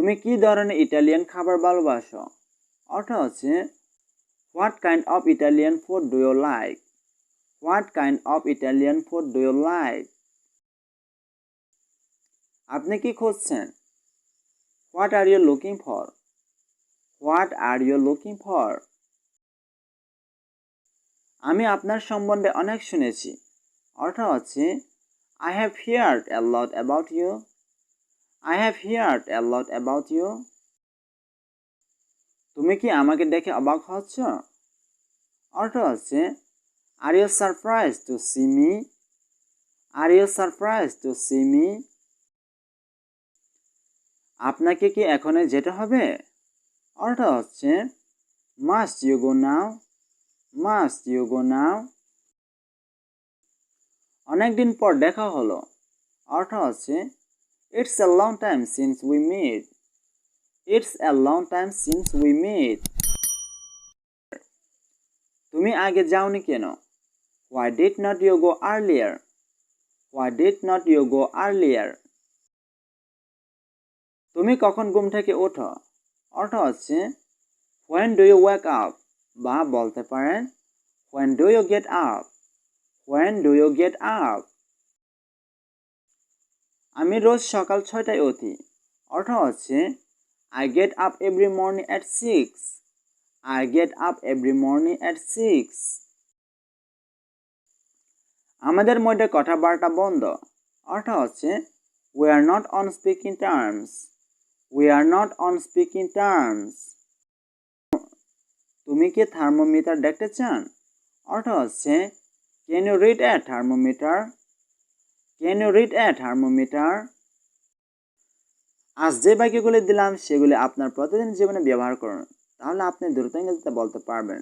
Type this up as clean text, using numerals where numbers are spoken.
তুমি কি ধরনের ইটালিয়ান খাবার ভালোবাসো? অর্থ হচ্ছে what kind of Italian food do you like? What kind of Italian food do you like? আপনি কি খুঁজছেন? What are you looking for? What are you looking for? আমি আপনার সম্বন্ধে অনেক শুনেছি। অর্থ হচ্ছে I have heard a lot about you. I have heard a lot about you. তুমি কি আমাকে দেখে অবাক হচ্ছ? অর্থ হচ্ছে Are you surprised to see me? Are you surprised to see me? আপনাকে কি এখনই যেতে হবে? অর্থ হচ্ছে Must you go now? Must you go now? অনেকদিন পর দেখা হলো। অর্থ হচ্ছে It's a long time since we meet. It's a long time since we meet. তুমি আগে যাওনি কেন? Why did not you go earlier? Why did not you go earlier? তুমি কখন ঘুম থেকে ওঠো? অর্থ হচ্ছে When do you wake up? বা বলতে পারেন When do you get up? When do you get up? আমি রোজ সকাল 6টায় উঠি। অর্থ হচ্ছে I get up every morning at 6. I get up every morning at 6. আমাদের মধ্যে কথাবার্তা বন্ধ। অর্থ হচ্ছে We are not on speaking terms. We are not on speaking terms. তুমি কি থার্মোমিটার দেখতে চান? অর্থ হচ্ছে Can you read a thermometer? Can you read a thermometer? আজ যে বাক্যগুলি দিলাম সেগুলি আপনার প্রতিদিন জীবনে ব্যবহার করুন, তাহলে আপনি দ্রুত ইংরেজিতে বলতে পারবেন।